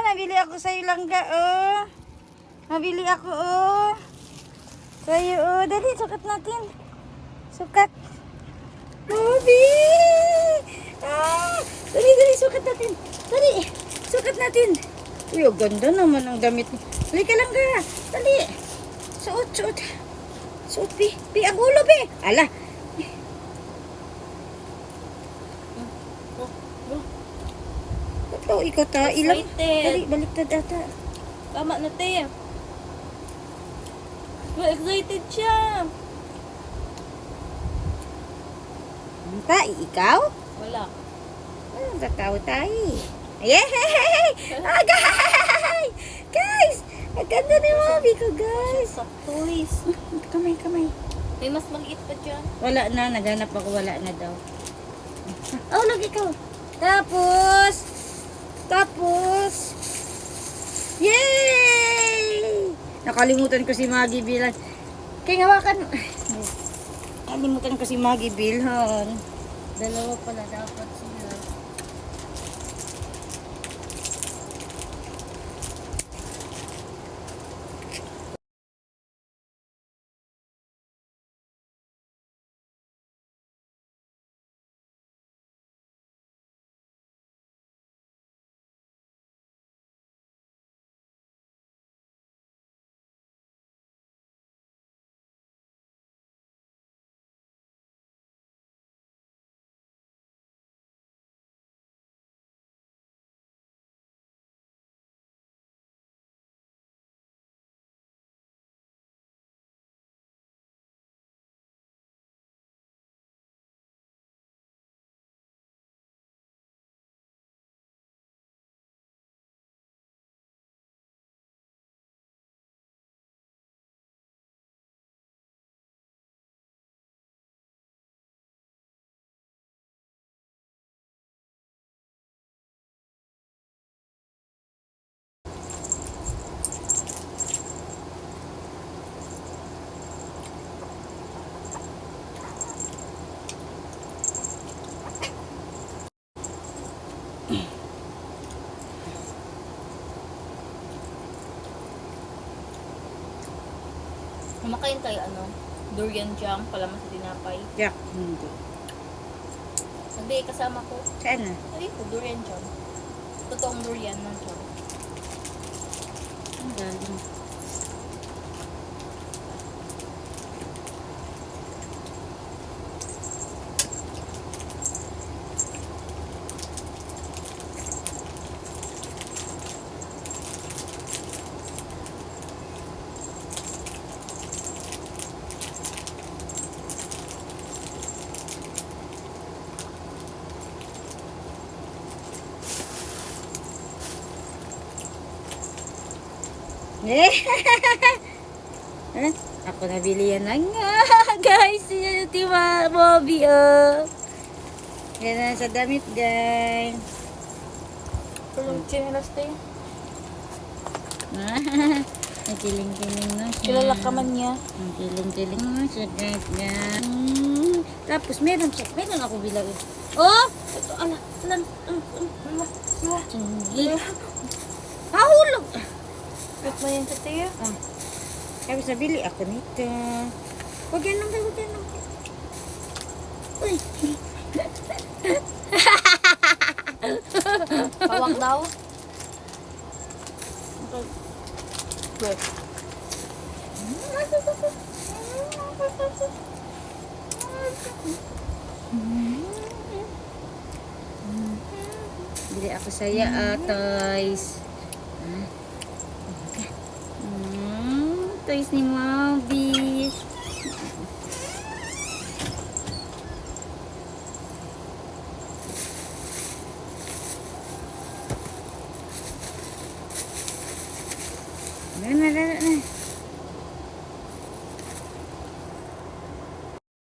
Nabili ako sa'yo langga, oh. Nabili ako, oh. Sa'yo, oh. Dali, sukat natin. Sukat. Bobby! Ah! Dali, dali, sukat natin. Dali, sukat natin. Uy, oh, ganda naman ang damit. Dali ka langga. Dali. Suot, suot. Suot, Pi. Pi, ang ulo, Pi. Ala. Oh, ikaw ta, ilang? Dali, baliktad ata. Tama na, te. Excited siya. Pa, ikaw? Wala. Kakao tayo. Yay! Agay! Guys! Ang ganda ni Mami ko, guys. Sa toys. Kamay, kamay. May mas maliit pa dyan. Wala na, naghanap ako, wala na daw. Oh, look ikaw. Tapos, yay! Nakalimutan ko si Maggie Bilan. Kaya ngawakan. Nakalimutan ko si Maggie Bilhan. Dalawa pala dapat sila. Kumakain kayo durian jam, palaman sa tinapay. Yak, hindi. Hindi, kasama ko. Saan na? Ay, ito, durian jam. Totoong durian ng jam. Ang galing. Ako nabili yan na nga. Guys, yun yung Tima Bobby, oh. Yan na sa damit, guys. Tulong chinelas tayo. Ang kiling-kiling na siya. Kilala ka man niya. Ang kiling-kiling na siya, guys. Yan. Tapos, meron ako bilang. Oh! Ito, alam. Sige. Mahulog. Wait mo yan sa tayo. Tapos nabili ako nito. Huwag yan lang kayo, huwag yan lang kayo. Uy. Hawak daw. Wait. Bili ako saya, toys. Toys ni Mommy.